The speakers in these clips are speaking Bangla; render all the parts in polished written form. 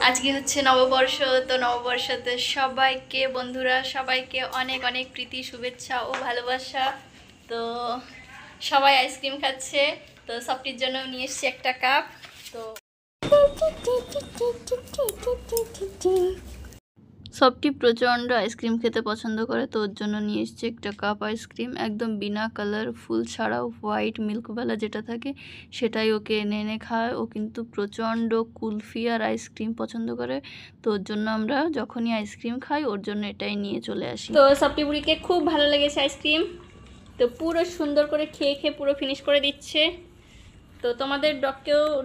আজকে হচ্ছে নববর্ষ। তো নববর্ষতে সবাইকে বন্ধুরা সবাইকে অনেক অনেক প্রীতি শুভেচ্ছা ও ভালোবাসা। তো সবাই আইসক্রিম খাচ্ছে, তো সবটির জন্য নিয়ে এসছি একটা কাপ। তো সবটি প্রচণ্ড আইসক্রিম খেতে পছন্দ করে, তো ওর জন্য নিয়ে এসছে একটা কাপ আইসক্রিম, একদম বিনা কালারফুল ছাড়াও হোয়াইট মিল্কওয়ালা যেটা থাকে সেটাই ওকে এনে এনে খায়। ও কিন্তু প্রচণ্ড কুলফি আর আইসক্রিম পছন্দ করে, তো ওর জন্য আমরা যখনই আইসক্রিম খাই ওর জন্য এটাই নিয়ে চলে আসি। তো সবটি বুড়িকে খুব ভালো লেগেছে আইসক্রিম, তো পুরো সুন্দর করে খেয়ে খেয়ে পুরো ফিনিশ করে দিচ্ছে। তো তোমাদের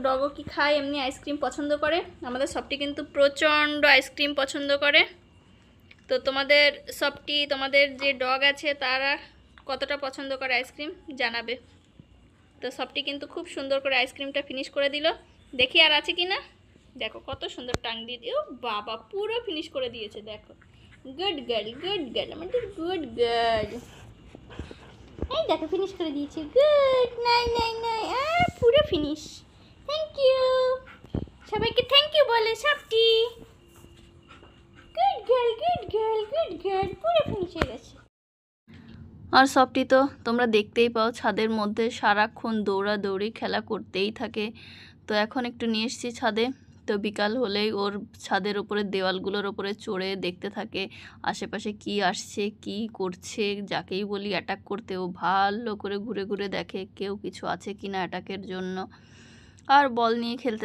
ডগও কি খায় এমনি আইসক্রিম পছন্দ করে? আমাদের সবটি কিন্তু প্রচণ্ড আইসক্রিম পছন্দ করে। তো তোমাদের যে ডগ আছে তারা কতটা পছন্দ করে আইসক্রিম জানাবে। তো সবটি কিন্তু খুব সুন্দর করে আইসক্রিমটা ফিনিশ করে দিল। দেখি আর আছে কি না। দেখো কত সুন্দর টাং দিয়ে দিও, বাবা পুরো ফিনিশ করে দিয়েছে। দেখো গুড গার্ল আমাদের গুড গার্ল। এই দেখো ফিনিশ করে দিয়েছে, গুড। নাই পুরো ফিনিশ। থ্যাংক ইউ, সবাইকে থ্যাংক ইউ বলে সবটি। গুড গার্ল পুরো ফিনিশ হয়ে গেছে। আর সবটি তো তোমরা দেখতেই পাও ছাদের মধ্যে সারাক্ষণ দৌড়াদৌড়ি খেলা করতেই থাকে। তো এখন একটু নিয়ে এসেছি ছাদে। তো বিকাল হলেই ওর ছাদের ওপরে দেওয়ালগুলোর ওপরে চড়ে দেখতে থাকে আশেপাশে কি আসছে কি করছে। যাকেই বলি অ্যাটাক করতে ও ভালো করে ঘুরে ঘুরে দেখে কেউ কিছু আছে কি না অ্যাটাকের জন্য, আর বল নিয়ে খেলতে